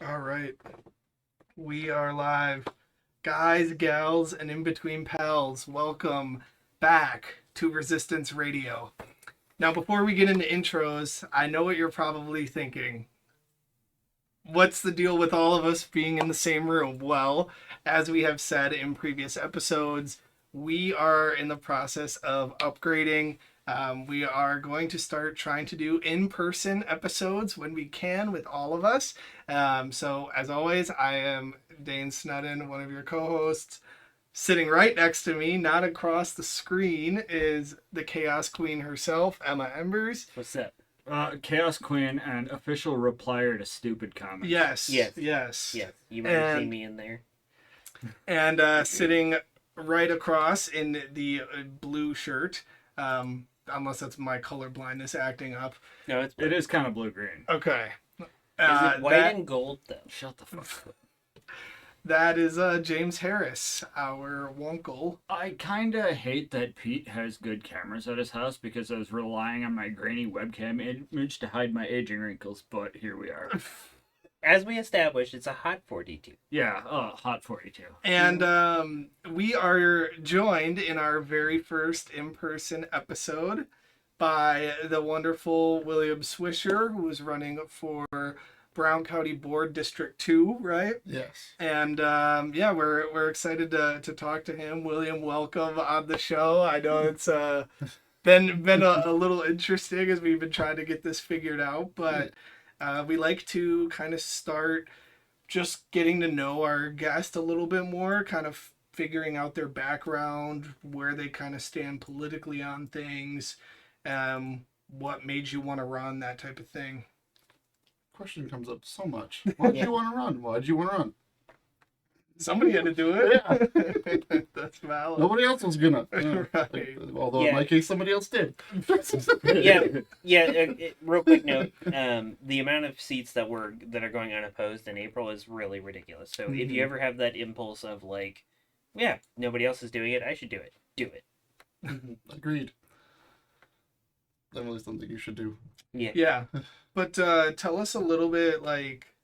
All right. We are live. Guys, gals, and in between pals, welcome back to Resistance Radio. Now, before we get into intros, I know what you're probably thinking. What's the deal with all of us being in the same room? Well, as we have said in previous episodes, we are in the process of upgrading. We are going to start trying to do in-person episodes when we can with all of us. So, as always, I am Dane Snedden, one of your co-hosts. Sitting right next to me, not across the screen, is the Chaos Queen herself, Emma Embers. What's that? Chaos Queen and official replier to stupid comments. Yes. Yes. You might have seen me in there. And sitting right across in the blue shirt, unless that's my color blindness acting up. No, It is kind of blue-green. Okay. Is it white and gold though? Shut the fuck up. That is James Harris, our wunkle. I kind of hate that Pete has good cameras at his house because I was relying on my grainy webcam image to hide my aging wrinkles, but here we are. As we established, it's a hot 42. Yeah, hot 42. And we are joined in our very first in-person episode by the wonderful William Swisher, who is running for Brown County Board District 2, right? Yes. And yeah, we're excited to talk to him. William, welcome on the show. I know it's been a little interesting as we've been trying to get this figured out, but we like to kind of start just getting to know our guest a little bit more, kind of figuring out their background, where they kind of stand politically on things, what made you want to run, that type of thing. Question comes up so much. Why'd you want to run? Why'd you want to run? Somebody had to do it. Yeah. That's valid. Nobody else was gonna. Right. Although in my case, somebody else did. Real quick note: the amount of seats that are going unopposed in April is really ridiculous. So if you ever have that impulse of like, yeah, nobody else is doing it, I should do it. Do it. Agreed. Definitely something you should do. Yeah. But tell us a little bit, like,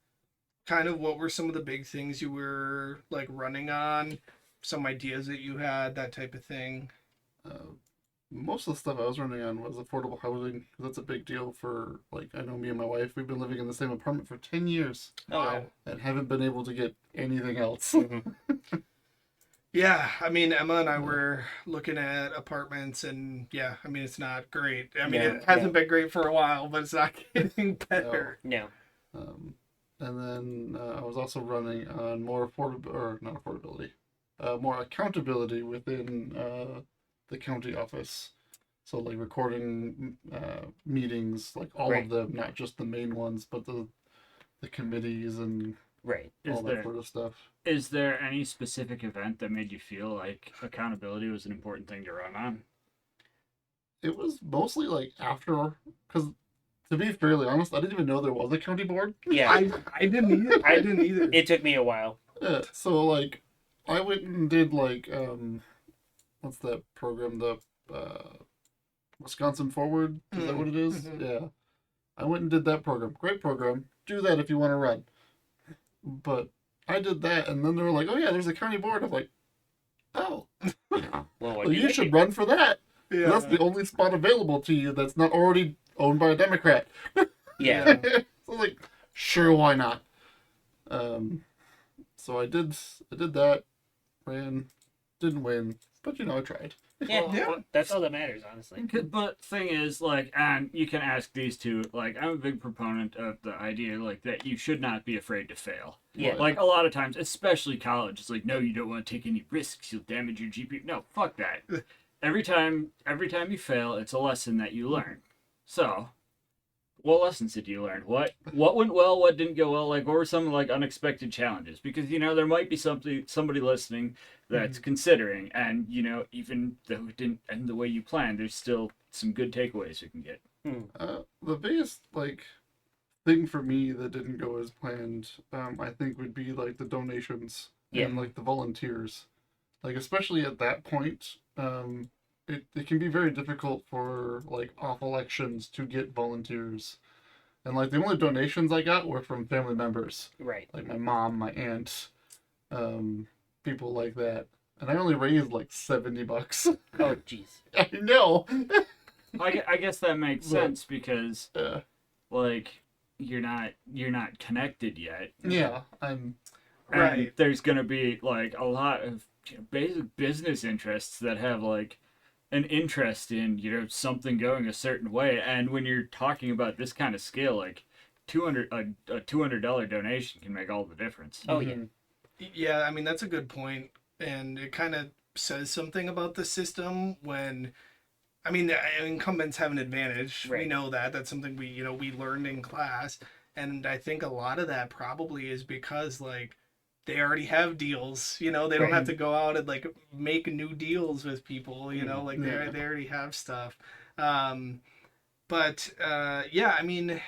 kind of what were some of the big things you were, like, running on, some ideas that you had, that type of thing. Most of the stuff I was running on was affordable housing, because that's a big deal for, like, I know me and my wife, we've been living in the same apartment for 10 years. Wow. And haven't been able to get anything else. Yeah, I mean, Emma and I were looking at apartments, and yeah, I mean, it's not great. I mean, it hasn't been great for a while, but it's not getting better. No. And then I was also running on more more accountability within the county office. So like recording meetings, like all of them, not just the main ones, but the committees and all that sort of stuff. Is there any specific event that made you feel like accountability was an important thing to run on? It was mostly like after, because to be fairly honest, I didn't even know there was a county board. Yeah. I didn't either. It took me a while. So like, I went and did like, what's that program? The Wisconsin Forward? Is that what it is? Mm-hmm. Yeah. I went and did that program. Great program. Do that if you want to run. But I did that, and then they were like, "Oh yeah, there's a county board." I'm like, "Oh, well, you should run for that. Yeah. That's the only spot available to you that's not already owned by a Democrat." Yeah. So I was like, "Sure, why not?" So I did that, ran, didn't win, but I tried. Yeah. That's all that matters, honestly. But thing is, like, and you can ask these two, like, I'm a big proponent of the idea, like, that you should not be afraid to fail. Yeah. Like, a lot of times, especially college, it's like, no, you don't want to take any risks, you'll damage your GPA. No, fuck that. Every time you fail, it's a lesson that you learn. So, what lessons did you learn? What went well, what didn't go well? Like, what were some, like, unexpected challenges? Because, there might be somebody listening that's considering, and, even though it didn't end the way you planned, there's still some good takeaways you can get. The biggest, like, thing for me that didn't go as planned, I think would be, like, the donations and, like, the volunteers. Like, especially at that point, it can be very difficult for, like, off elections to get volunteers. And like the only donations I got were from family members, Right. like my mom, my aunt, people like that. And I only raised like $70. Oh, jeez. I know. I guess that makes But- sense because Yeah. like you're not connected yet. Yeah. I'm. And Right. there's gonna be like a lot of basic business interests that have like an interest in something going a certain way, and when you're talking about this kind of scale, like a $200 donation can make all the difference. Oh, yeah. Mhm. Yeah, I mean, that's a good point, and it kind of says something about the system when, I mean, the incumbents have an advantage. We Right. know that. That's something we learned in class, and I think a lot of that probably is because, like, they already have deals, they don't have Right. to go out and, like, make new deals with people, like, Yeah. they already have stuff. But yeah, I mean,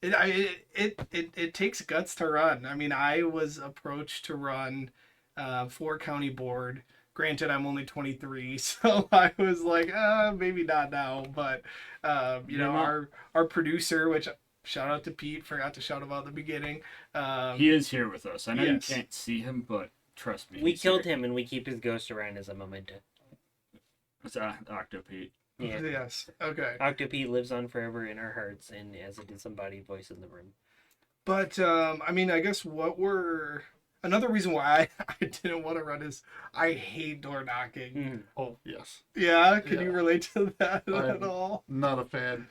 it takes guts to run. I mean, I was approached to run for county board. Granted, I'm only 23, so I was like, maybe not now. But You're not- our producer, which shout out to Pete, forgot to shout him out at the beginning. He is here with us. I know yes. you can't see him, but trust me. We he's killed here. him, and we keep his ghost around as a memento. It's Octopete. Yeah. Yes. Okay. Octopi lives on forever in our hearts, and as a disembodied voice in the room. But I mean, I guess another reason why I didn't want to run is I hate door knocking. Mm. Oh yes. Yeah, can you Yeah. relate to that at I'm- all? Not a fan.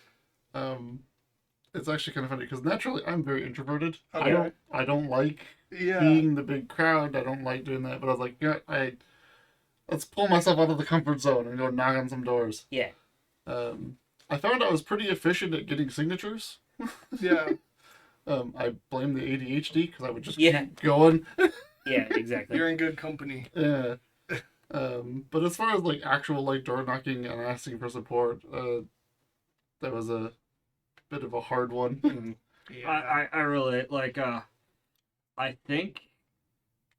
It's actually kind of funny because naturally I'm very introverted. Okay. I don't like Yeah. being the big crowd. I don't like doing that. But I was like, let's pull myself out of the comfort zone and go knock on some doors. Yeah. I found I was pretty efficient at getting signatures. Yeah. I blame the ADHD because I would just Yeah. keep going. Yeah, exactly. You're in good company. Yeah. But as far as like actual like door knocking and asking for support, that was a bit of a hard one. Yeah. I really like I think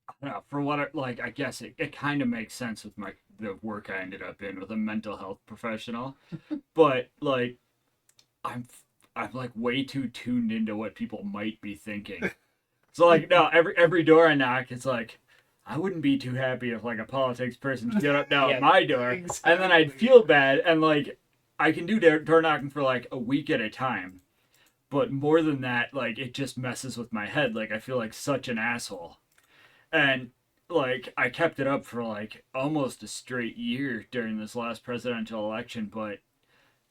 I don't know, for what I guess it kind of makes sense with the work I ended up in with a mental health professional, but like I'm like way too tuned into what people might be thinking. So like no, every door I knock, it's like I wouldn't be too happy if like a politics person showed up now Yeah, at my door, and then I'd exactly. feel bad, and like I can do door knocking for like a week at a time. But more than that, like it just messes with my head. Like I feel like such an asshole. And like I kept it up for like almost a straight year during this last presidential election, but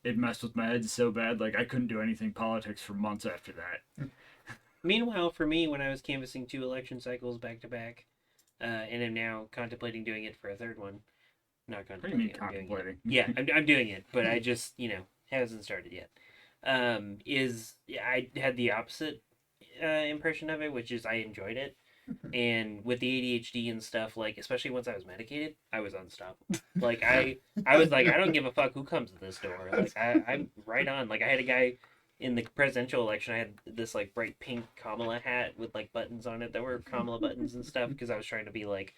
it messed with my head so bad like I couldn't do anything politics for months after that. Meanwhile, for me, when I was canvassing 2 election cycles back to back, and am now contemplating doing it for a third one. Not What do you contemplating. mean I'm doing it. contemplating? Yeah, I'm doing it, but I just hasn't started yet. I had the opposite impression of it, which is I enjoyed it, and with the ADHD and stuff, like especially once I was medicated, I was unstoppable. Like I was like I don't give a fuck who comes to this door. Like I'm right on. Like I had a guy in the presidential election. I had this like bright pink Kamala hat with like buttons on it that were Kamala buttons and stuff because I was trying to be like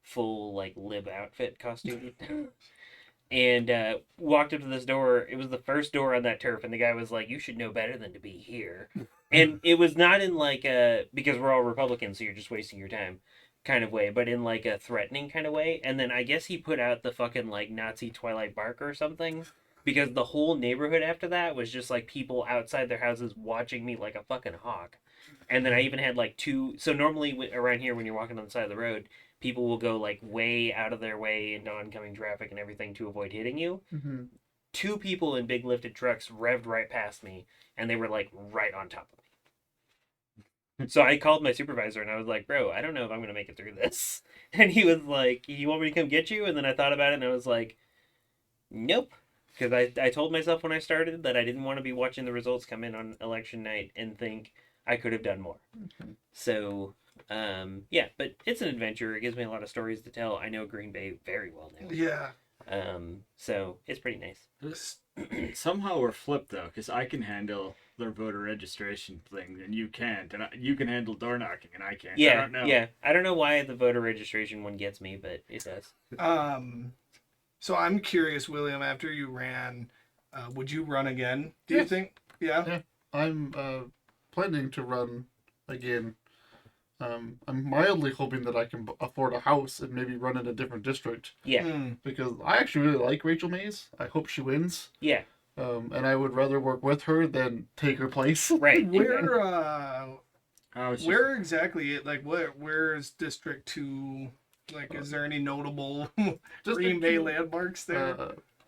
full like lib outfit costume. And walked up to this door. It was the first door on that turf, and the guy was like, "You should know better than to be here." And it was not in like a because we're all Republicans, so you're just wasting your time kind of way, but in like a threatening kind of way. And then I guess he put out the fucking like Nazi Twilight bark or something because the whole neighborhood after that was just like people outside their houses watching me like a fucking hawk. And then I even had like 2. So normally around here, when you're walking on the side of the road, people will go like way out of their way into oncoming traffic and everything to avoid hitting you. Mm-hmm. 2 people in big lifted trucks revved right past me, and they were like right on top of me. So I called my supervisor and I was like, "Bro, I don't know if I'm gonna make it through this." And he was like, "You want me to come get you?" And then I thought about it and I was like, "Nope," because I told myself when I started that I didn't want to be watching the results come in on election night and think I could have done more. So. Yeah, but it's an adventure. It gives me a lot of stories to tell. I know Green Bay very well now. Yeah. So it's pretty nice. Somehow we're flipped though, because I can handle their voter registration thing and you can't, and you can handle door knocking and I can't. I Yeah, don't know. yeah. I don't know why the voter registration one gets me, but it does. So I'm curious, William, after you ran, would you run again? Do you Yes. think? Yeah. Yeah. I'm planning to run again. I'm mildly hoping that I can afford a house and maybe run in a different district Yeah. because I actually really like Rachel Mays. I hope she wins. Yeah. And I would rather work with her than take her place. Right. Where exactly? Like, where is District 2? Like, is there any notable Green Bay landmarks there?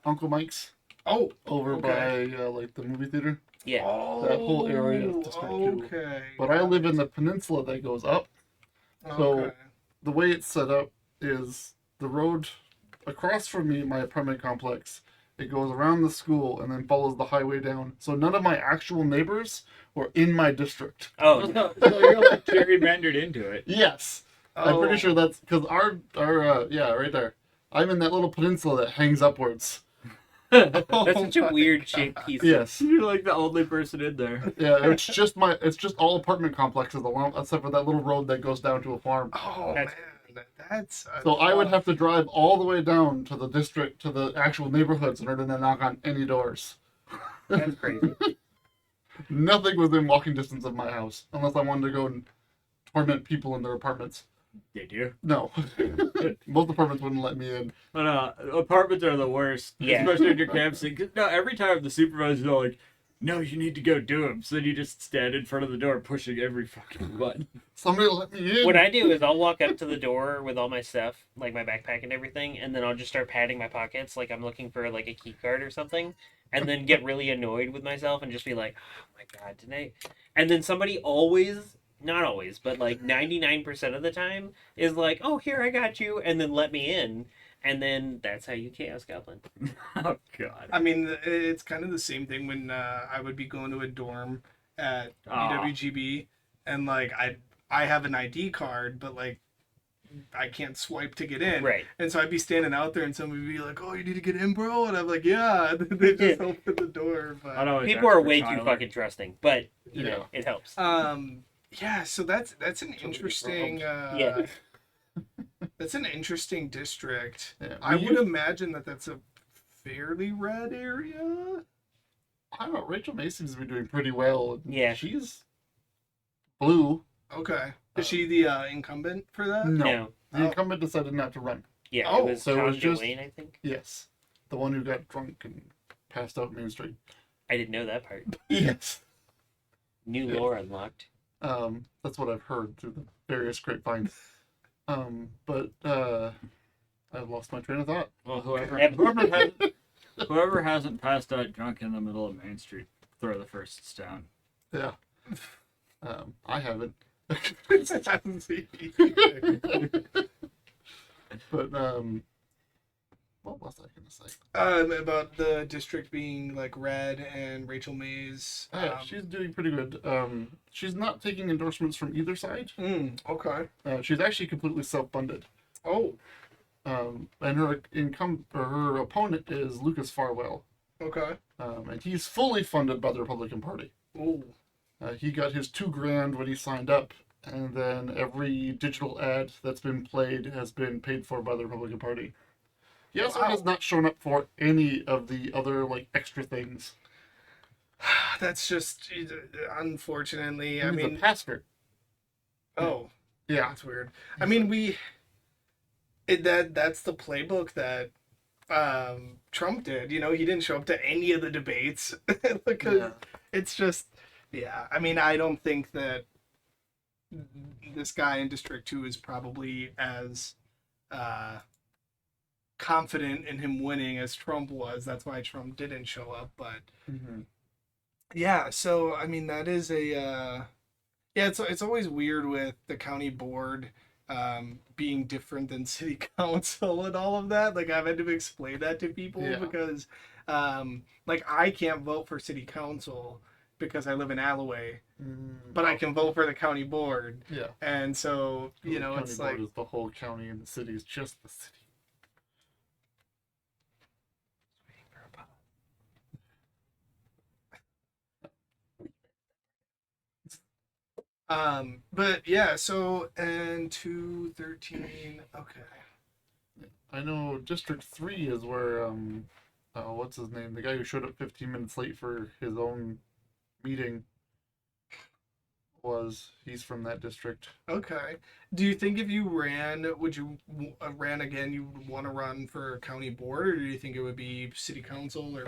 Uncle Mike's Oh, over okay. by like the movie theater. Yeah. Oh, That whole area of District 2. Okay. But I live in the peninsula that goes up. So Okay. the way it's set up is the road across from me, my apartment complex, it goes around the school and then follows the highway down. So none of my actual neighbors were in my district. Oh, So you're like gerrymandered into it. Yes. I'm pretty Oh. sure that's because our yeah, right there. I'm in that little peninsula that hangs upwards. that's Oh such a my weird shaped piece. Yes. You're like the only person in there. Yeah, it's just all apartment complexes along except for that little road that goes down to a farm. Oh That's- man, that's So I would have to drive all the way down to the district to the actual neighborhoods in order to knock on any doors. That's crazy. Nothing within walking distance of my house, unless I wanted to go and torment people in their apartments. Did you? No, most apartments wouldn't let me in. But apartments are the worst. Yeah. Especially in your campsite. 'Cause, no, every time the supervisors are like, no, you need to go do them. So then you just stand in front of the door pushing every fucking button. Somebody let me in. What I do is I'll walk up to the door with all my stuff, like my backpack and everything, and then I'll just start patting my pockets like I'm looking for like a key card or something, and then get really annoyed with myself and just be like, oh my god, tonight. And then somebody always, not always, but like 99% of the time is like, oh, here, I got you, and then let me in. And then that's how you Chaos Goblin. Oh, God. I mean, it's kind of the same thing when I would be going to a dorm at UWGB, and like I have an ID card, but like I can't swipe to get in. Right. And so I'd be standing out there, and somebody would be like, "Oh, you need to get in, bro," and I'm like, "Yeah." And then they just open the door, I'd but always People ask are for way Tyler. too fucking trusting, but you Yeah. know, it helps. yeah. So that's an interesting. Yeah. That's an interesting district. Yeah, I we would used- imagine that that's a fairly red area. I don't know. Rachel May seems to be doing pretty well. Yeah. She's blue. Okay. Is she the incumbent for that? No. No. The Oh. incumbent decided not to run. Yeah, Oh, it was so it Tom was just- Dwayne, I think. Yes. The one who got drunk and passed out Main Street. I didn't know that part. Yes. New Yeah. lore unlocked. That's what I've heard through the various grapevines. But I've lost my train of thought. Well, Yeah. whoever hasn't passed out drunk in the middle of Main Street, throw the first stone. Yeah. I haven't. But what was I gonna say? About the district being like red and Rachel Mays. Oh, yeah, she's doing pretty good. She's not taking endorsements from either side. Okay. She's actually completely self-funded. Oh. And her opponent is Lucas Farwell. Okay. And he's fully funded by the Republican Party. Oh. He got his $2,000 when he signed up, and then every digital ad that's been played has been paid for by the Republican Party. He also Wow. has not shown up for any of the other like extra things. That's just unfortunately. I He's mean, a pastor. oh, Yeah. that's weird. I mean, that's the playbook that Trump did. You know, he didn't show up to any of the debates because Yeah. it's just, yeah. I mean, I don't think that this guy in District 2 is probably as confident in him winning as Trump was. That's why Trump didn't show up. But yeah, so I mean, that is a yeah. It's always weird with the county board being different than city council and all of that. Like I've had to explain that to people Yeah. because like I can't vote for city council because I live in Alloway, but I can vote for the county board. Yeah. And so, you The know, county it's board like is the whole county, and the city is just the city. but yeah, so and 213, okay. I know District 3 is where what's his name? The guy who showed up 15 minutes late for his own meeting was. He's from that district. Okay. Do you think if you ran, would you ran again, you would want to run for county board, or do you think it would be city council or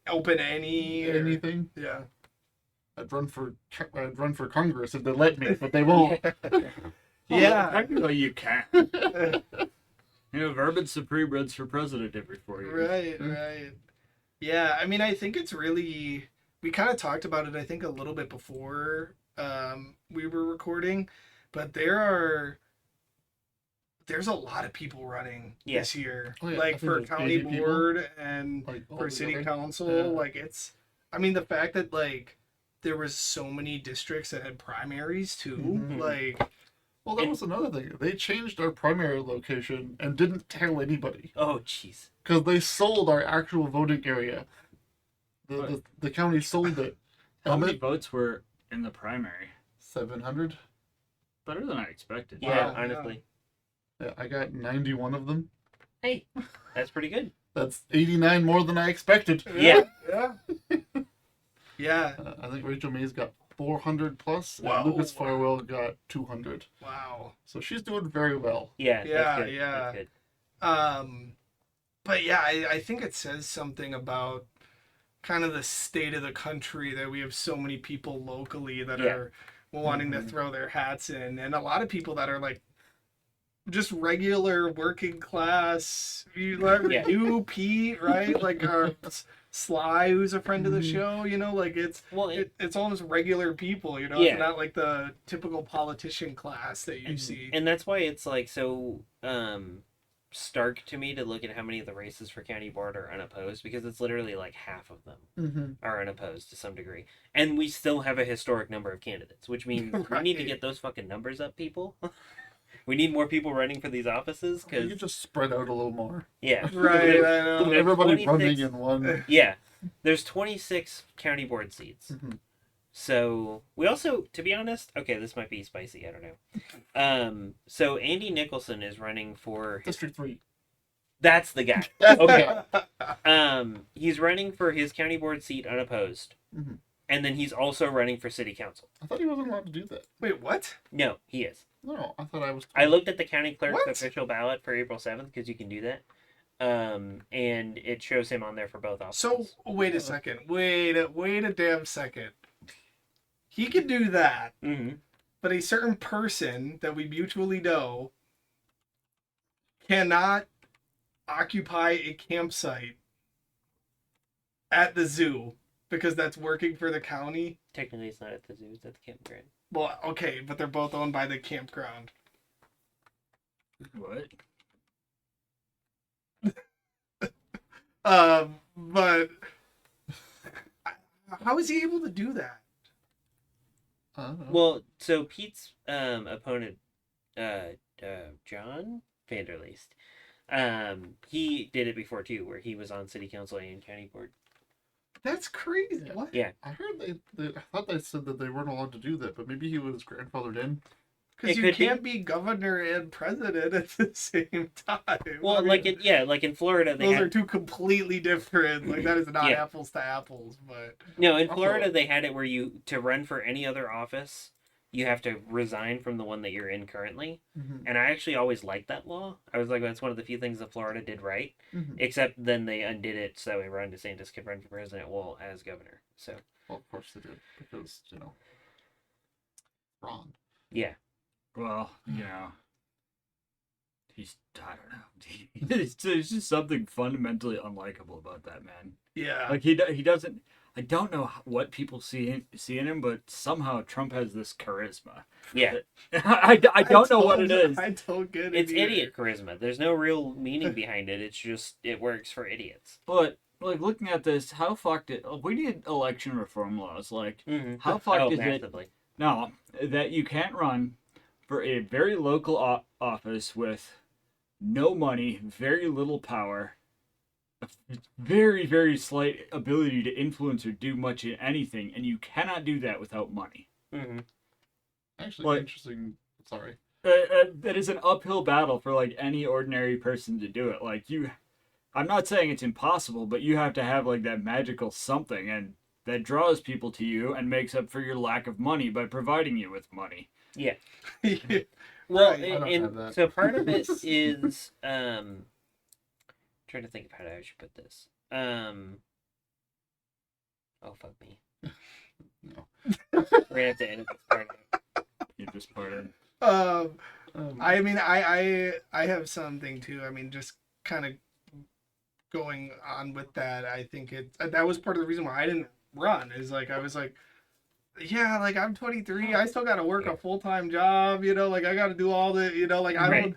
open any? Or, Anything. yeah. I'd run for Congress if they let me, but they won't. Yeah. Technically, you can. You know, Vermin Supreme runs for president every 4 years. Right, right. Yeah, I mean, I think it's really. We kind of talked about it, I think, a little bit before we were recording, but there's a lot of people running Yeah. this year, Oh, yeah. I like think for there's county 80 people. board and Like all for city together. council. Yeah. Like it's, I mean, the fact that like there was so many districts that had primaries too, Mhm. like Well, that was another thing. They changed our primary location and didn't tell anybody Oh, jeez. because they sold our actual voting area. The What? the county sold it. How many Helmet, votes were in the primary? 700. Better than I expected. Yeah, Wow, honestly. Yeah, I got 91 of them. Hey, that's pretty good. That's 89 more than I expected. Yeah. yeah, yeah. I think Rachel May's got 400 plus, Wow. and Lucas Farwell got 200. Wow. So she's doing very well. Yeah, Yeah, that's good. yeah. That's good. But yeah, I think it says something about kind of the state of the country that we have so many people locally that Yeah. are wanting to Mhm. throw their hats in, and a lot of people that are like just regular working class. Yeah. You, Pete, right? Like Sly, who's a friend of the Mhm. show. You know, like Well, it's almost regular people. You know, Yeah. it's not like the typical politician class that you see. and that's why it's like so stark to me to look at how many of the races for county board are unopposed, because it's literally like half of them Mm-hmm. are unopposed to some degree, and we still have a historic number of candidates, which means we need to Right. get those fucking numbers up, people. We need more people running for these offices, You because just spread out a little more. yeah, Right, I know. There's Everybody 26 running in one. yeah, there's 26 county board seats. Mhm. So we also, to be honest, okay, this might be spicy, I don't know. So Andy Nicholson is running for District 3. that's the guy. That's Okay. okay. He's running for his county board seat unopposed, Mhm. and then he's also running for city council. I thought he wasn't allowed to do that. Wait, what? No, he is. No, I thought I was. I looked at the county clerk's What? official ballot for April 7th, because you can do that, and it shows him on there for both So offices. wait a second. Wait a damn second. He can do that, Mm-hmm. but a certain person that we mutually know cannot occupy a campsite at the zoo because that's working for the county. Technically, it's not at the zoo; it's at the campground. Well, okay, but they're both owned by the campground. What? But how is he able to do that? I don't know. Well, so Pete's opponent, John Vanderleest, he did it before too, where he was on city council and county board. That's crazy. Yeah. What? I heard I thought they said that they weren't allowed to do that, but maybe he was grandfathered in. Because It you could be. can't be governor and president at the same time. Well, I mean, like in Florida, they those had are two completely different. Like that is not Yeah. apples to apples, but no in Also- Florida they had it where you to run for any other office, you have to resign from the one that you're in currently. Mm-hmm. And I actually always liked that law. I was like, that's one of the few things that Florida did right. Mm-hmm. Except then they undid it so that way Ron DeSantis could run for president, well, as governor. So Well, of course they did because Ron. yeah. Well, you know, I don't know. There's just something fundamentally unlikable about that man. yeah. Like he doesn't. I don't know what people see in him, but somehow Trump has this charisma. Yeah. I don't know what it is. I don't get it. It's either. idiot charisma. There's no real meaning behind it. It's just it works for idiots. But like looking at this, how fucked it? We need election reform laws. Like Mm-hmm. how fucked is massively. it? No, that you can't run for a very local office with no money, very little power, a very, very slight ability to influence or do much in anything, and you cannot do that without money. Mm-hmm. Actually, Like- interesting. Sorry. That is an uphill battle for like any ordinary person to do it. Like I'm not saying it's impossible, but you have to have like that magical something, and that draws people to you and makes up for your lack of money by providing you with money. Yeah. Yeah. Well, Right. I don't have and that. so part of it is trying to think of how I should put this. Oh fuck me. No. We're gonna have to edit this part out. You're just part of. I mean, I have something too. I mean, just kind of going on with that. I think that was part of the reason why I didn't run. Is like I was like, yeah, like I'm 23. I still got to work a full-time job. You know, like I got to do all the. You know, like Right.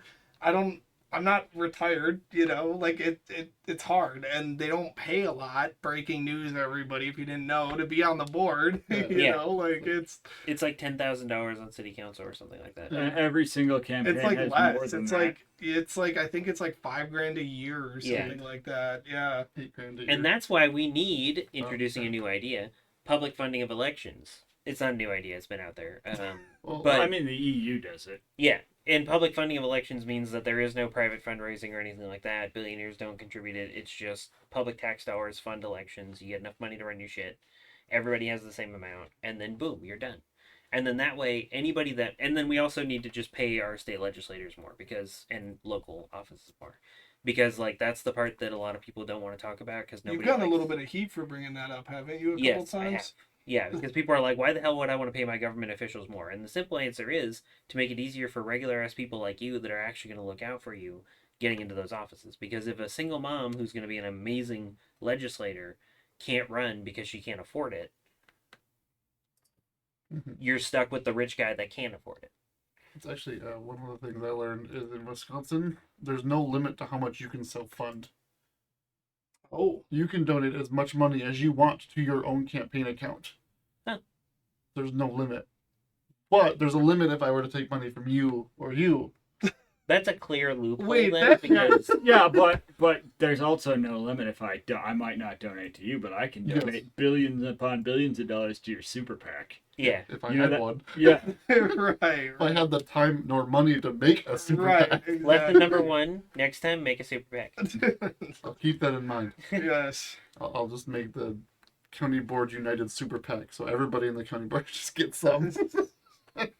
I'm not retired. You know, like it's hard, and they don't pay a lot. Breaking news, everybody, if you didn't know, to be on the board. Yeah. You Yeah. know, like it's It's like $10,000 on city council or something like that. Every single campaign like has more less. than It's that. like I think it's like $5,000 a year or Yeah. something like that. Yeah. $8,000 a And year. that's why we need introducing okay. a new idea: public funding of elections. It's not a new idea; it's been out there. Well, but- I mean, the EU does it. Yeah, and public funding of elections means that there is no private fundraising or anything like that. Billionaires don't contribute it. It's just public tax dollars fund elections. You get enough money to run your shit. Everybody has the same amount, and then boom, you're done. And then that way, and then we also need to just pay our state legislators more and local offices more, because like that's the part that a lot of people don't want to talk about because nobody. You've gotten a likes- little bit of heat for bringing that up, haven't you? A couple Yes, I times. have. Yeah, because people are like, why the hell would I want to pay my government officials more? And the simple answer is to make it easier for regular ass people like you that are actually going to look out for you getting into those offices. Because if a single mom who's going to be an amazing legislator can't run because she can't afford it, Mhm. you're stuck with the rich guy that can afford it. It's actually one of the things I learned is in Wisconsin, there's no limit to how much you can self-fund. Oh, You can donate as much money as you want to your own campaign account. Huh. There's no limit. But there's a limit if I were to take money from you or you. That's a clear loophole Wait, then, that- because Yeah, but there's also no limit if I might not donate to you, but I can Yes. donate billions upon billions of dollars to your super PAC. yeah, If I You know had that- one. Yeah, right. If I had the time nor money to make a super Right. PAC. Exactly. lesson number one: next time make a super PAC. I'll keep that in mind. Yes. I'll just make the County Board United Super PAC so everybody in the county board just gets some. I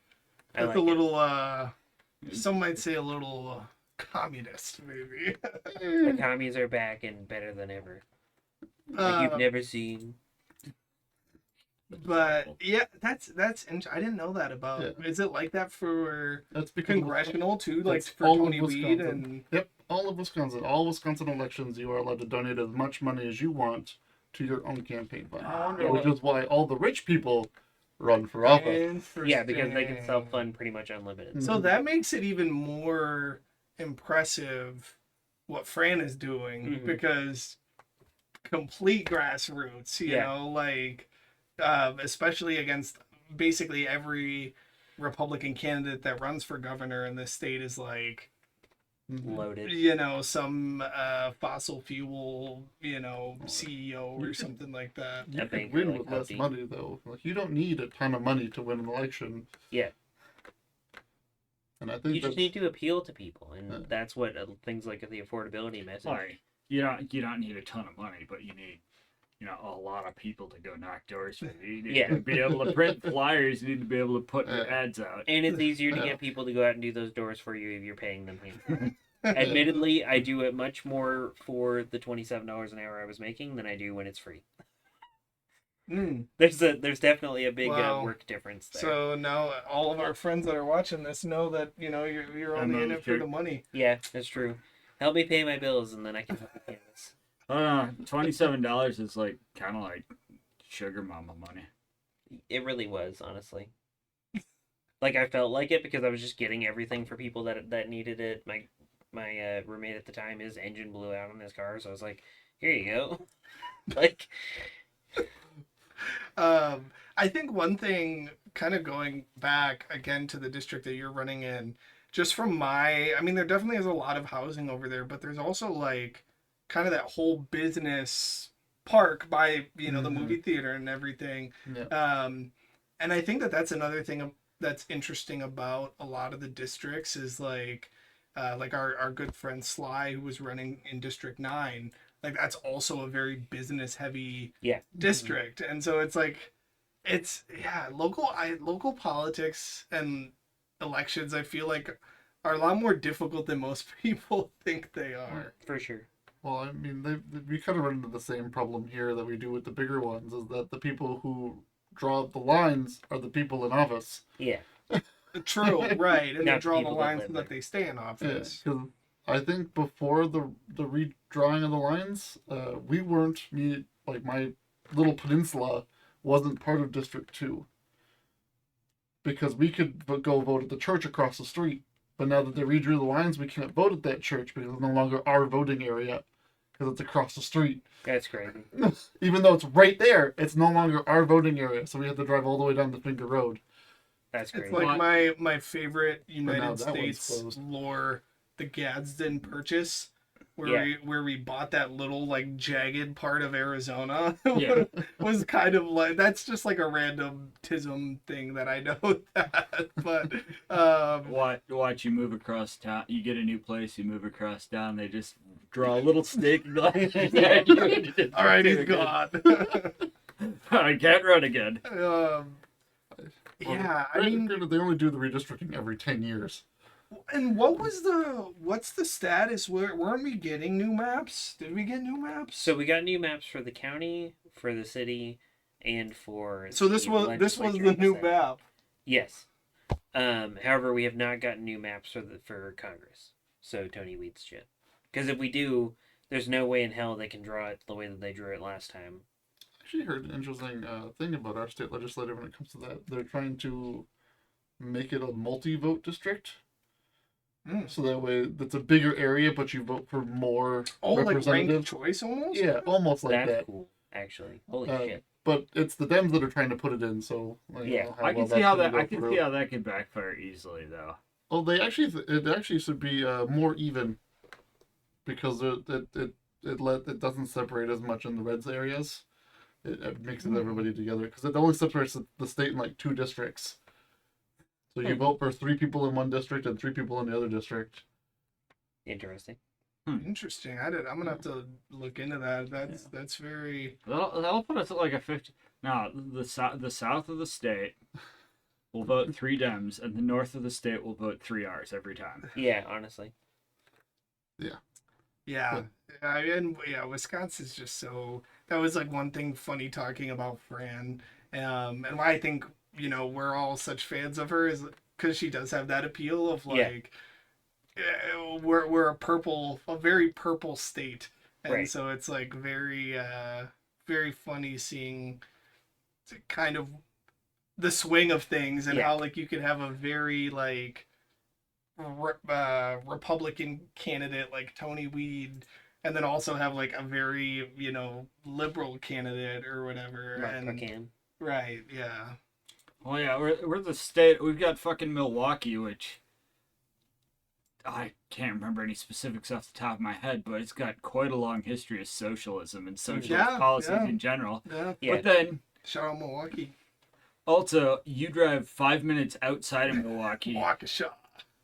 That's like a it. little. Some might say a little communist, maybe. The commies are back and better than ever, like you've never seen. But yeah, that's I didn't know that about. Yeah. Is it like that for That's because congressional too? Like That's for all of Tony Weed Wisconsin. and Yep, all of Wisconsin. All Wisconsin elections, you are allowed to donate as much money as you want to your own campaign fund. Which is why all the rich people run for office. Yeah, because they can Interesting. self-fund pretty much unlimited. So that makes it even more impressive what Fran is doing Mhm. because complete grassroots, you Yeah. know, like especially against basically every Republican candidate that runs for governor in this state is like, Mhm. Loaded. you know, some fossil fuel, you know, CEO or something like that. You That can bank win really with less healthy. money though. Like you don't need a ton of money to win an election. Yeah. And I think You just that's need to appeal to people, and Yeah. that's what things like the affordability message. sorry, you don't need a ton of money, but you need a lot of people to go knock doors for you. You need Yeah. to be able to print flyers. You need to be able to put your ads out. And it's easier to Yeah. get people to go out and do those doors for you if you're paying them handsomely. Admittedly, I do it much more for the $27 an hour I was making than I do when it's free. Mm. There's definitely a big Wow. work difference there. So now all of our friends that are watching this know that, you know, you're only in it for the money. Yeah, that's true. Help me pay my bills, and then I can help you canvas. $27 is like kind of like sugar mama money. It really was, honestly. Like I felt like it because I was just getting everything for people that needed it. My roommate at the time, his engine blew out on his car, so I was like, "Here you go." Like, I think one thing, kind of going back again to the district that you're running in, just from I mean, there definitely is a lot of housing over there, but there's also like kind of that whole business park by, you know, the Mhm. movie theater and everything. yeah. And I think that that's another thing that's interesting about a lot of the districts is like our good friend Sly, who was running in District 9, like that's also a very business heavy Yeah. district. And so it's like local politics and elections I feel like are a lot more difficult than most people think they are. For sure. Well, I mean, we kind of run into the same problem here that we do with the bigger ones, is that the people who draw up the lines are the people in office. Yeah. True, right. And they Not the draw the people that lines live so that there. they stay in office. Because I think before the redrawing of the lines, we weren't, my little peninsula wasn't part of District 2. Because we could go vote at the church across the street. But now that they redrew the lines, we can't vote at that church because it's no longer our voting area because it's across the street. That's crazy. Even though it's right there, it's no longer our voting area, so we have to drive all the way down the Finger Road. That's crazy. It's like my favorite now United that one's States closed. lore, the Gadsden Purchase, where Yeah. we bought that little like jagged part of Arizona. Yeah. Was kind of like, that's just like a random tism thing that I know that, but Watch you move across town. You get a new place. You move across town. They just draw a little stick. And all right, he's gone. I can't run again. Yeah, I Well, mean, granted, they only do the redistricting every 10 years. and what's the status? Weren't we getting new maps? Did we get new maps? So we got new maps for the county, for the city, and for So this the was legislature the and new Senate. map. Yes. However, we have not gotten new maps for Congress. So Tony Weed's shit. Because if we do, there's no way in hell they can draw it the way that they drew it last time. I actually heard an interesting thing about our state legislature when it comes to that. They're trying to make it a multi-vote district. Mm. So that way, it's a bigger area, but you vote for more Oh, like ranked representative. choice almost. Yeah, almost like That's that. cool, actually. Holy Uh, shit. But it's the Dems that are trying to put it in, so Yeah, I can see how that. I can see how that could backfire easily, though. Well, they actually it actually should be more even, because it doesn't separate as much in the reds areas. It mixes everybody together because it only separates the state in like 2 districts. So you vote for 3 people in one district and 3 people in the other district. Interesting. Interesting. I'm gonna have to look into that. That's very. That'll put us at like a 50. Now the south of the state will vote 3 Dems, and the north of the state will vote 3 Rs every time. Yeah, honestly. Yeah, and yeah, Wisconsin's just so. That was like one thing funny talking about Fran, and why I think we're all such fans of her is because she does have that appeal of like, we're a very purple state, and Right. so it's like very very funny seeing kind of the swing of things and Yeah. how like you could have a very like Republican candidate like Tony Weed, and then also have like a very liberal candidate or whatever. Mark and McCann. right, yeah, Oh yeah, we're the state. We've got fucking Milwaukee, which I can't remember any specifics off the top of my head, but it's got quite a long history of socialism and socialist Yeah, policies yeah. in general. yeah. Yeah. But then Shout out Milwaukee, also, you drive 5 minutes outside of Milwaukee, Waukesha.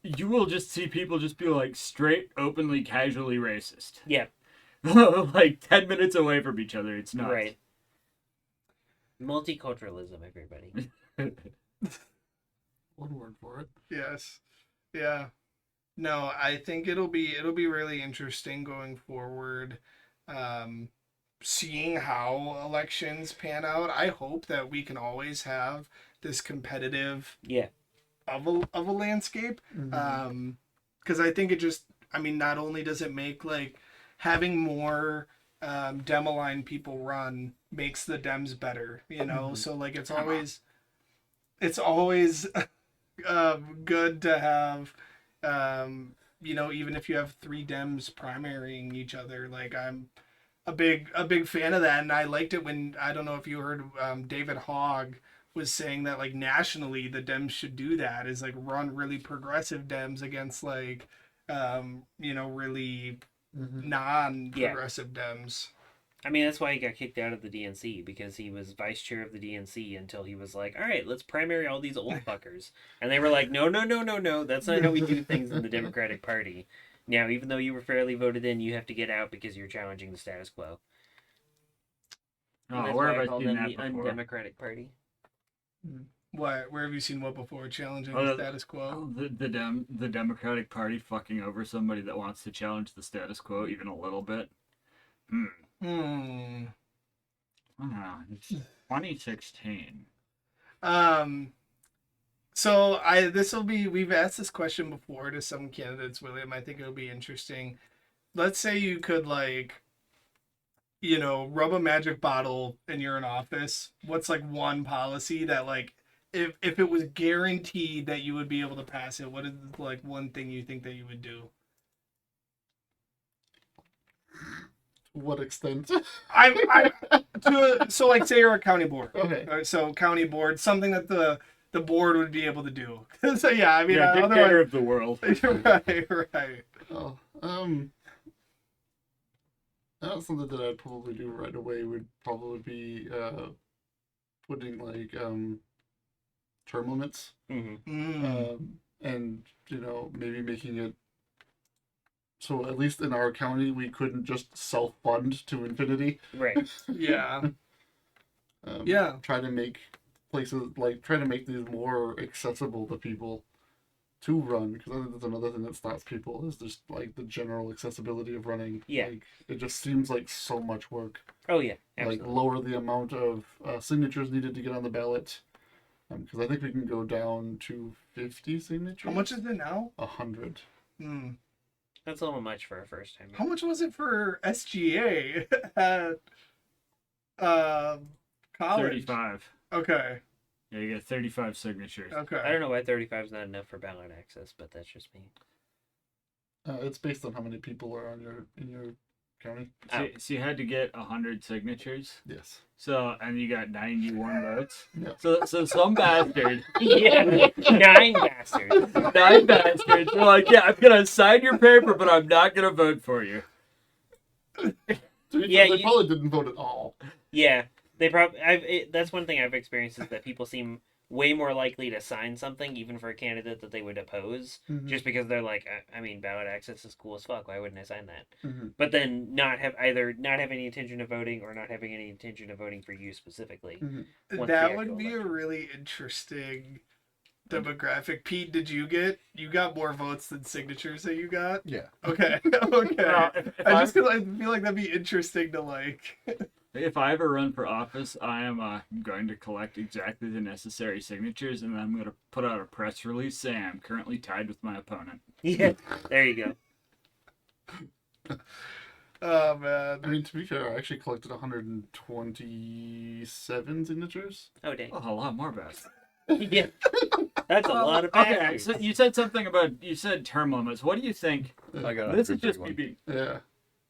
you will just see people just be like straight, openly, casually racist. Yeah, Like 10 minutes away from each other. It's nuts. right. Multiculturalism, everybody. One word for it. Yes, yeah. No, I think it'll be really interesting going forward. Seeing how elections pan out. I hope that we can always have this competitive Yeah. of a landscape, because I think not only does it make like having more Dem-aligned people run makes the Dems better, so like it's always good to have even if you have 3 Dems primarying each other. Like I'm a big fan of that, and I liked it when, I don't know if you heard, David Hogg was saying that like nationally the Dems should do that, is like run really progressive Dems against like really non-progressive Dems. I mean, that's why he got kicked out of the DNC, because he was vice chair of the DNC until he was like, all right, let's primary all these old fuckers. And they were like, no, that's not how we do things in the Democratic Party. Now, even though you were fairly voted in, you have to get out because you're challenging the status quo. And Oh, that's where why have I call seen them that the before? Undemocratic Party. Where have you seen what before? Challenging Oh, the status quo? Oh, the Democratic Party fucking over somebody that wants to challenge the status quo even a little bit. Hmm. I don't know. It's 2016. So we've asked this question before to some candidates, William. I think it'll be interesting. Let's say you could rub a magic bottle and you're in office. What's like one policy that if it was guaranteed that you would be able to pass it, what is like one thing you think that you would do? To what extent? So like say you're a county board. Okay. So county board, something that the board would be able to do. So yeah, I mean, Yeah, dictator otherwise, of the world. right. Oh, that's something that I'd probably do right away would probably be putting term limits, Mm-hmm. and maybe making it so at least in our county we couldn't just self-fund to infinity. Right. Yeah. Yeah. Try to make these more accessible to people to run, because I think that's another thing that stops people is just like the general accessibility of running. Yeah. Like, it just seems like so much work. Oh yeah. Absolutely. Like lower the amount of signatures needed to get on the ballot, because I think we can go down to 50 signatures. How much is it now? 100. Hmm. That's a little much for a first time. How much was it for SGA at college? 35. Okay. Yeah, you get 35 signatures. Okay. I don't know why 35 is not enough for ballot access, but that's just me. It's based on how many people are in your county. So you had to get 100 signatures. Yes. So, and you got 91 votes. Yeah. So some bastard, Yeah, 9 bastards. 9 bastards, were like, yeah, I'm gonna sign your paper, but I'm not gonna vote for you. They probably didn't vote at all. Yeah, they probably. That's one thing I've experienced is that people seem way more likely to sign something, even for a candidate that they would oppose, just because they're like, I mean, ballot access is cool as fuck. Why wouldn't I sign that? But then not have any intention of voting or not having any intention of voting for you specifically. That would be a really interesting demographic. Pete, you got more votes than signatures that you got? Yeah. Okay. Well, Just because I feel like that'd be interesting to like. If I ever run for office, I am going to collect exactly the necessary signatures, and then I'm going to put out a press release saying I'm currently tied with my opponent. Yeah, there you go. Oh man. I mean, to be fair, I actually collected 127 signatures. Oh dang. Oh, a lot more bastards. Yeah, that's a lot of Okay, bastards. so you said term limits. What do you think? I got This is just 131. me being. Yeah.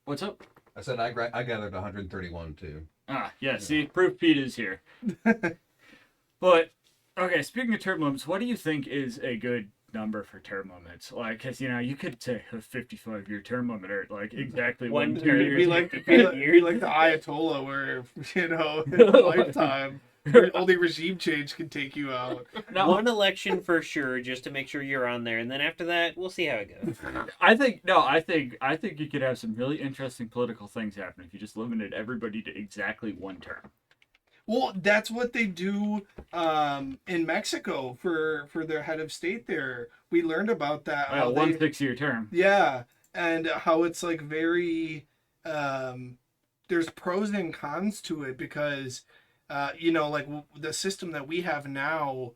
What's up? I said I gathered 131 too. Ah, yeah, see, proof Pete is here. But, okay, speaking of term limits, what do you think is a good number for term limits? Like, because, you could say a 55-year term limit, or, like, exactly one One term. term. Be like the Ayatollah, where lifetime. Only regime change can take you out. No, One election for sure, just to make sure you're on there, and then after that, we'll see how it goes. I think you could have some really interesting political things happen if you just limited everybody to exactly one term. Well, that's what they do in Mexico for their head of state there. We learned about that. how One they- 6-year term. Yeah, and how it's like very there's pros and cons to it because the system that we have now,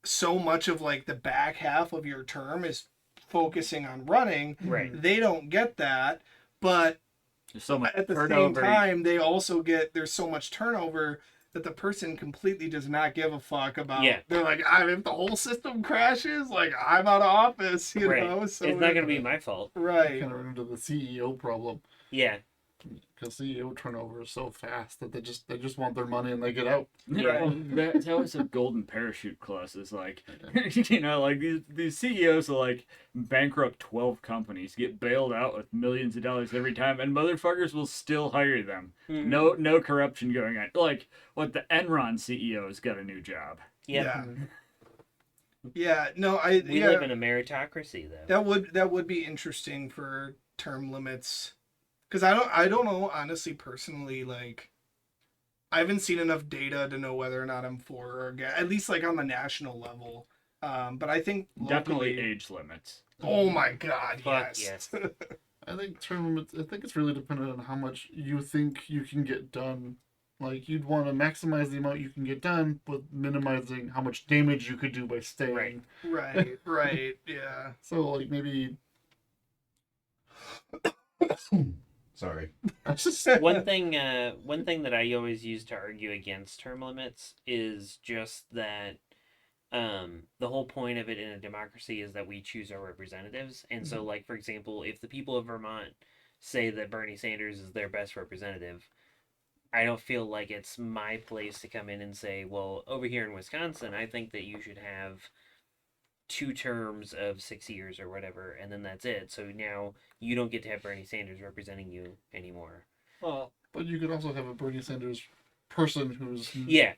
so much of like the back half of your term is focusing on running. Right. They don't get that, but There's so much at the same turnover. time, they also there's so much turnover that the person completely does not give a fuck about. Yeah. They're like, if the whole system crashes, like I'm out of office, Right. So It's not going to be my fault. right. Kind of run into the CEO problem, Yeah. because CEO turnover is so fast that they just want their money and they get out. Yeah, that's always a golden parachute clause. Is like, like these CEOs will like bankrupt 12 companies, get bailed out with millions of dollars every time, and motherfuckers will still hire them. No corruption going on. Like what the Enron CEO's got a new job. Yep. Yeah. Yeah, no, We live in a meritocracy, though. that would be interesting for term limits, because I don't know, honestly, personally, like I haven't seen enough data to know whether or not I'm for or against, at least like on the national level. But I think Definitely locally, age limits. oh my god, Fuck yes. yes. I think term limits. I think it's really dependent on how much you think you can get done. Like you'd want to maximize the amount you can get done, but minimizing how much damage you could do by staying. Right. Right, yeah. So like maybe Sorry. One thing that I always use to argue against term limits is just that the whole point of it in a democracy is that we choose our representatives. And so, like, for example, if the people of Vermont say that Bernie Sanders is their best representative, I don't feel like it's my place to come in and say, well, over here in Wisconsin, I think that you should have 2 terms of 6 years or whatever, and then that's it. So now you don't get to have Bernie Sanders representing you anymore. Well, but you could also have a Bernie Sanders person who's Yeah,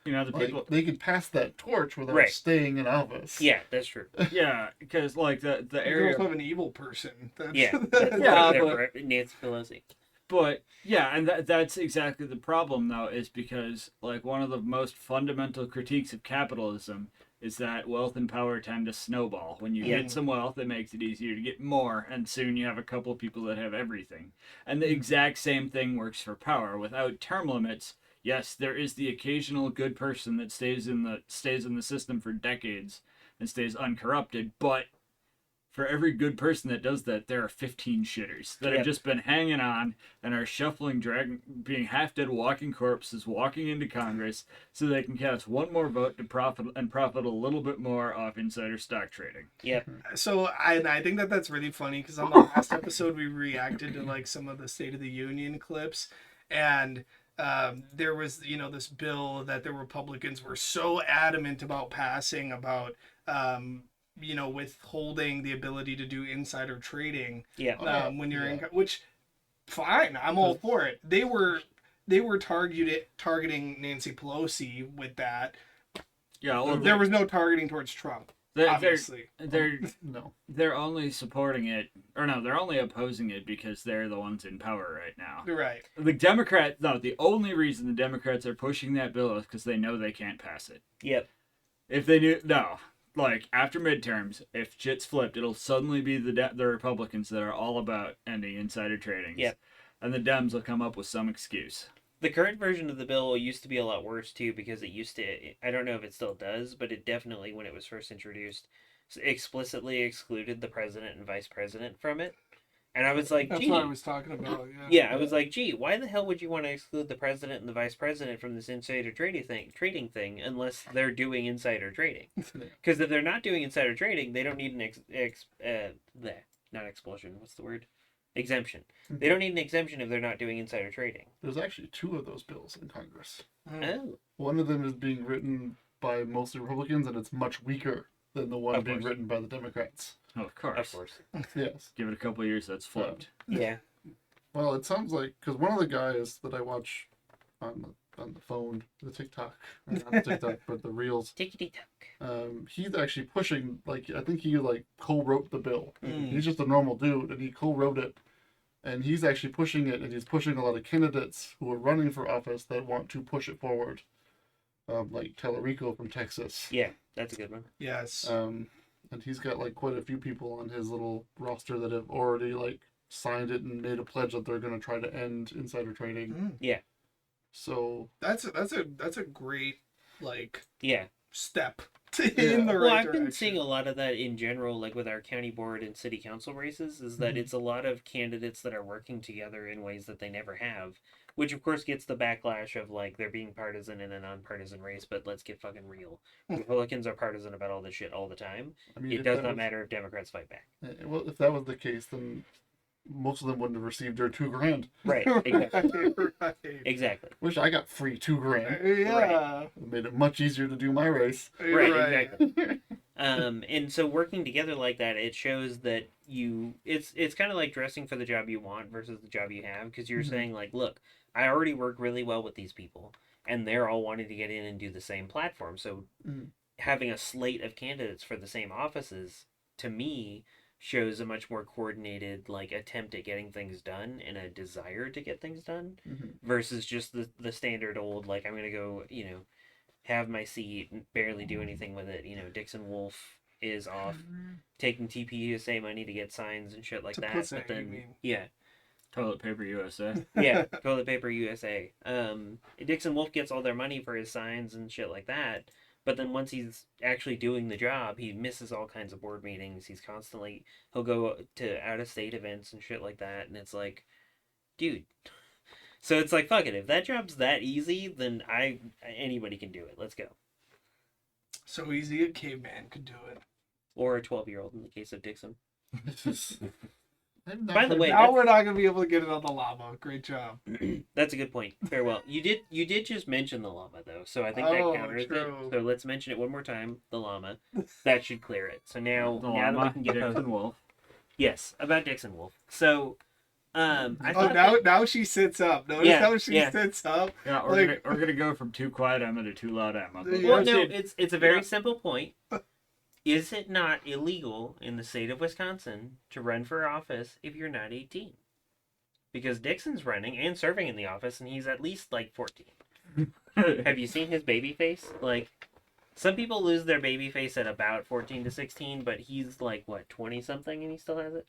you know, the like people. they could pass that torch without Right. staying in office. yeah, that's true. Yeah, because like the You area. also have an evil person. That's, Yeah, that's Yeah, there but- for Nancy Pelosi. But yeah, and that's exactly the problem though, is because like one of the most fundamental critiques of capitalism is that wealth and power tend to snowball. When you Yeah. get some wealth, it makes it easier to get more, and soon you have a couple of people that have everything. And the exact same thing works for power. Without term limits, yes, there is the occasional good person that stays in the system for decades and stays uncorrupted, but for every good person that does that, there are 15 shitters that Yep. have just been hanging on and are shuffling, being half dead walking corpses, walking into Congress so they can cast one more vote to profit a little bit more off insider stock trading. Yep. So I think that that's really funny because on the last episode we reacted to like some of the State of the Union clips, and there was this bill that the Republicans were so adamant about passing about withholding the ability to do insider trading Yeah. when you're in, Yeah. which fine, I'm all for it. They were targeting Nancy Pelosi with that. Yeah, well, There was no targeting towards Trump, they're, obviously. No. they're only supporting it, or no, they're only opposing it because they're the ones in power right now. Right. The only reason the Democrats are pushing that bill is because they know they can't pass it. Yep. If they knew, no. Like, after midterms, if shit's flipped, it'll suddenly be the Republicans that are all about ending insider trading. Yep. And the Dems will come up with some excuse. The current version of the bill used to be a lot worse too, because it used to, I don't know if it still does, but it definitely, when it was first introduced, explicitly excluded the president and vice president from it. And I was like, That's gee. what I was talking about. Yeah. Yeah, I was like, gee, why the hell would you want to exclude the president and the vice president from this insider trading thing unless they're doing insider trading? Because if they're not doing insider trading, they don't need an not expulsion. What's the word? Exemption. They don't need an exemption if they're not doing insider trading. There's actually 2 of those bills in Congress. Oh, One of them is being written by mostly Republicans, and it's much weaker than the one Of being course. written by the Democrats. Oh, of course. of course. Yes. Give it a couple of years, that's flipped. Yeah. Well, it sounds like because one of the guys that I watch on the phone, the TikTok, or not the TikTok, but the Reels, Tickety tock. he's actually pushing. Like I think he like co-wrote the bill. Mm. He's just a normal dude, and he co-wrote it, and he's actually pushing it, and he's pushing a lot of candidates who are running for office that want to push it forward, like Tellerico from Texas. Yeah, that's a good one. Yes. And he's got like quite a few people on his little roster that have already like signed it and made a pledge that they're going to try to end insider trading. Mm. Yeah. So That's a great like Yeah. step Yeah. in the Well, right I've direction. been seeing a lot of that in general, like with our county board and city council races, is that Mhm. it's a lot of candidates that are working together in ways that they never have, which of course gets the backlash of like they're being partisan in a nonpartisan race, but let's get fucking real. Republicans are partisan about all this shit all the time. I mean, It if does that not was- matter if Democrats fight back. Well, if that was the case, then most of them wouldn't have received their $2,000. Right, exactly. Right. Exactly. Wish I got free $2,000. Yeah. It made it much easier to do my race. Right, exactly. And so working together like that, it shows that it's kind of like dressing for the job you want versus the job you have, because you're Mhm. saying like, look, I already work really well with these people, and they're all wanting to get in and do the same platform. So Mhm. having a slate of candidates for the same offices, to me, shows a much more coordinated like attempt at getting things done and a desire to get things done versus just the standard old like I'm gonna go have my seat and barely do anything with it. Dixon Wolf is off taking TPUSA money to get signs and shit like To that. pussy, But then, you mean. yeah, Toilet Paper USA. yeah, toilet paper USA. Dixon Wolf gets all their money for his signs and shit like that. But then once he's actually doing the job, he misses all kinds of board meetings. He'll go to out of state events and shit like that. And it's like, dude. So it's like, fuck it. If that job's that easy, then anybody can do it. Let's go. So easy a caveman could do it. Or a 12-year-old in the case of Dixon. I've By the never- way, Now we're not gonna be able to get it on the llama. Great job. That's a good point. Farewell. You did just mention the llama though, so I think that Oh, counters true. it. So let's mention it one more time. The llama. That should clear it. So now The now that we llama, can get Dixon Wolf. Yes, about Dixon Wolf. So I Oh, thought now she sits up. Notice Yeah, how she yeah. sits up. Yeah, Like- we're gonna go from too quiet Emma to too loud Emma. But Yeah. well, let's no, see- it's a very simple point. Is it not illegal in the state of Wisconsin to run for office if you're not 18? Because Dixon's running and serving in the office, and he's at least like 14. Have you seen his baby face? Like, some people lose their baby face at about 14 to 16, but he's like, what, 20 something and he still has it?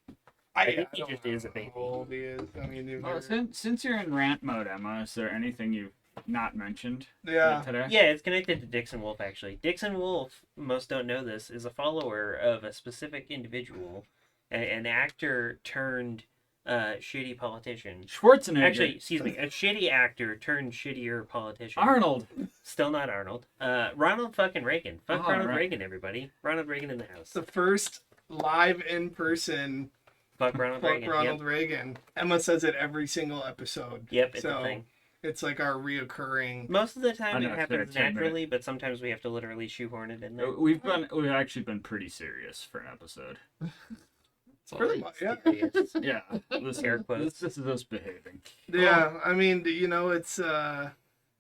I think he don't just know is a baby. How old he is. I mean, if Well, you're- since you're in rant mode, Emma, is there anything you've not mentioned yeah. today? Yeah, it's connected to Dixon Wolf, actually. Dixon Wolf, most don't know this, is a follower of a specific individual, an actor turned shitty politician. Schwarzenegger. Actually, excuse me, a shitty actor turned shittier politician. Arnold. Still not Arnold. Ronald fucking Reagan. Fuck Oh, Ronald right. Reagan, everybody. Ronald Reagan in the house. It's the first live in person Fuck Ronald fuck Reagan. Ronald Reagan. Emma says it every single episode. Yep, it's so a thing. it's like our reoccurring. Most of the I time know, it it's happens fair, 10 minutes. naturally, but sometimes we have to literally shoehorn it in there. We've actually been pretty serious for an episode. It's all Pretty right. much, yeah. Serious. Yeah, this, Air quotes. this is us behaving. Yeah, I mean, it's. We I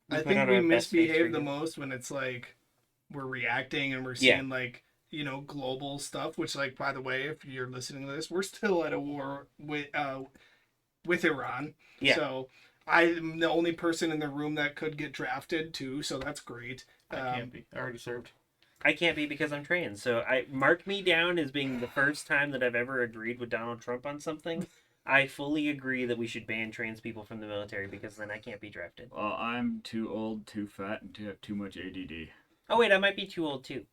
put think on we our best face misbehave for the you. most when it's like we're reacting and we're Yeah. seeing like global stuff. Which, like, by the way, if you're listening to this, we're still at a war with Iran. Yeah. So I'm the only person in the room that could get drafted too. So that's great. I can't be. I already served. I can't be because I'm trans. So I mark me down as being the first time that I've ever agreed with Donald Trump on something. I fully agree that we should ban trans people from the military because then I can't be drafted. Well, I'm too old, too fat, and to have too much ADD. Oh wait, I might be too old too.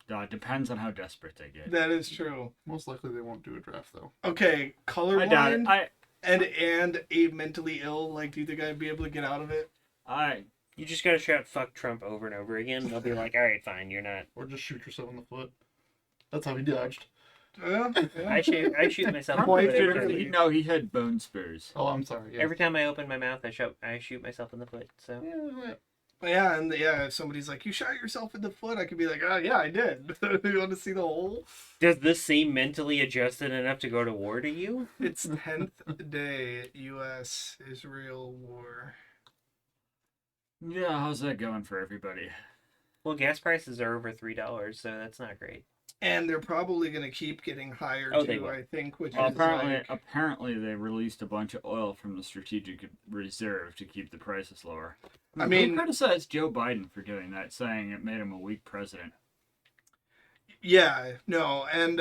It depends on how desperate they get. That is true. Most likely they won't do a draft though. Okay, I doubt it. colorblind and a mentally ill. Like, do you think I'd be able to get out of it? You just gotta shout "fuck Trump" over and over again. And they'll be like, "All right, fine, you're not." Or just shoot yourself in the foot. That's how he dodged. Yeah. I shoot myself. in the Point foot. differently. No, he had bone spurs. Oh, I'm sorry. Yeah. Every time I open my mouth, I shoot myself in the foot. So Yeah. Yeah, and if somebody's like, "You shot yourself in the foot," I could be like, "Oh yeah, I did." You want to see the hole? does this seem mentally adjusted enough to go to war to you? It's 10th day U.S. Israel war. Yeah, how's that going for everybody? Well, gas prices are over $3, so that's not great. And they're probably going to keep getting higher Oh, they too, will. I think, which Well, is apparently, like, apparently they released a bunch of oil from the strategic reserve to keep the prices lower. I Who mean- criticized Joe Biden for doing that, saying it made him a weak president. yeah, no, and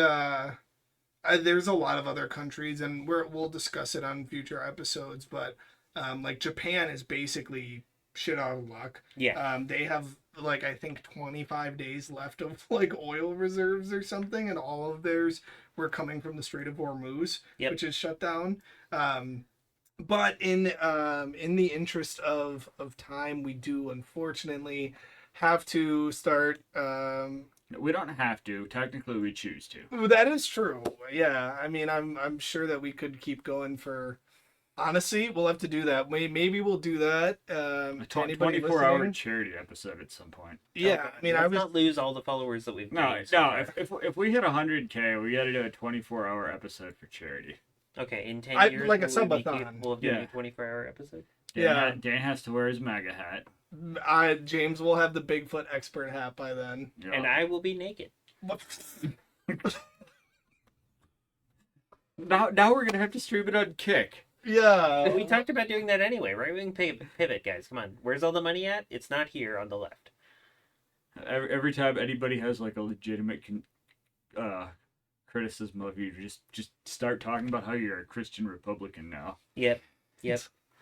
there's a lot of other countries, and we'll discuss it on future episodes, but like Japan is basically shit out of luck. Yeah. They have like I think 25 days left of like oil reserves or something, and all of theirs were coming from the Strait of Hormuz, Yep. which is shut down. But in the interest of time, we do unfortunately have to start. We don't have to. Technically, we choose to. That is true. Yeah, I mean, I'm sure that we could keep going for. Honestly, we'll have to do that. Maybe we'll do that. A To anybody 24-hour listening. charity episode at some point. Yeah, Okay, I mean, let's I was. not lose all the followers that we've No, gained so no. far. If we hit 100K, we got to do a 24-hour episode for charity. Okay, in 10 I- years, like a will we be subathon. capable of doing Yeah. a 24-hour episode? Yeah. Dan has to wear his MAGA hat. James will have the Bigfoot expert hat by then. Yeah. And I will be naked. Now we're gonna have to stream it on Kick. Yeah. We talked about doing that anyway, right? We can pivot, guys. Come on. Where's all the money at? It's not here on the left. Every time anybody has like a legitimate criticism of you, just start talking about how you're a Christian Republican now. Yep.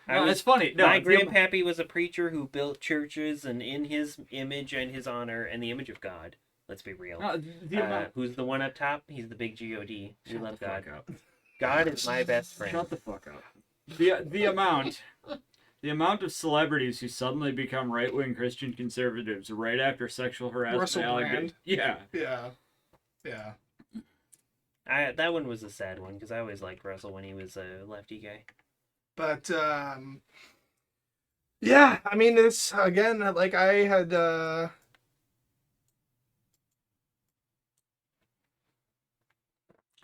No, it's funny. No, My grandpappy was a preacher who built churches and in his image and his honor and the image of God. Let's be real. the amount. Who's the one up top? He's the big G-O-D. We Shut love the God. fuck up. God is my best friend. Shut the fuck up. The amount of celebrities who suddenly become right wing Christian conservatives right after sexual harassment Russell allegations. Brand. Yeah. Yeah. That one was a sad one because I always liked Russell when he was a lefty guy. But yeah, I mean, this again, like I had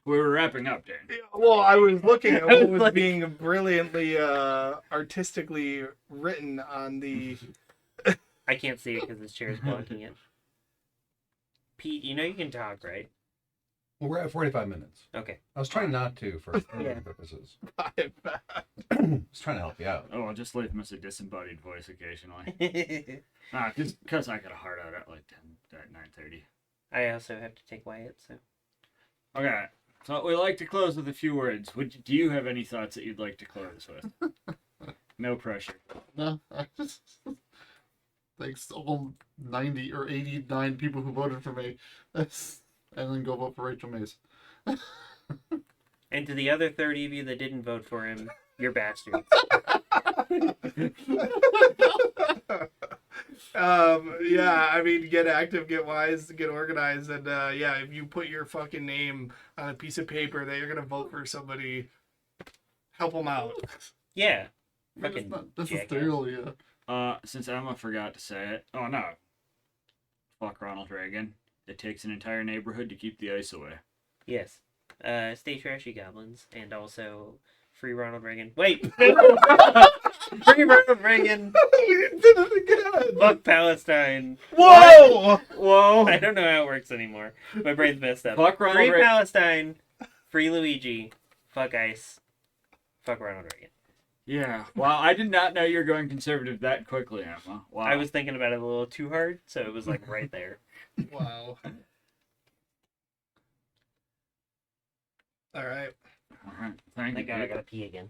We were wrapping up, Dan. well, I was looking at what was Like- being brilliantly artistically written on the I can't see it because his chair is blocking it. Pete, you know you can talk, right? Well, we're at 45 minutes. Okay. I was trying not to for Yeah. purposes. I I was trying to help you out. Oh, I'll just leave him as a disembodied voice occasionally. Just because I got a heart out at like 9:30. I also have to take Wyatt, so. Okay, so we like to close with a few words. Do you have any thoughts that you'd like to close with? No pressure. No, I just thanks to all 90 or 89 people who voted for me, and then go vote for Rachel Mays. And to the other 30 of you that didn't vote for him, you're bastards. Yeah, I mean, get active, get wise, get organized, and yeah, if you put your fucking name on a piece of paper that you're gonna vote for somebody, help them out. Yeah. I mean, Fucking it's not jackass. necessarily Since Emma forgot to say it. Oh no. Fuck Ronald Reagan. It takes an entire neighborhood to keep the ice away. Yes. Stay trashy, goblins, and also free Ronald Reagan. Wait! Free Ronald Reagan! We did it again. Fuck Palestine! Whoa! Whoa! I don't know how it works anymore. My brain's messed up. Fuck Ronald Free Reagan. Palestine! Free Luigi! Fuck ICE! Fuck Ronald Reagan. Yeah. Wow, I did not know you were going conservative that quickly, Emma. Wow. I was thinking about it a little too hard, so it was like right there. Wow. All right. All right. Thank Thank you. God I gotta pee again.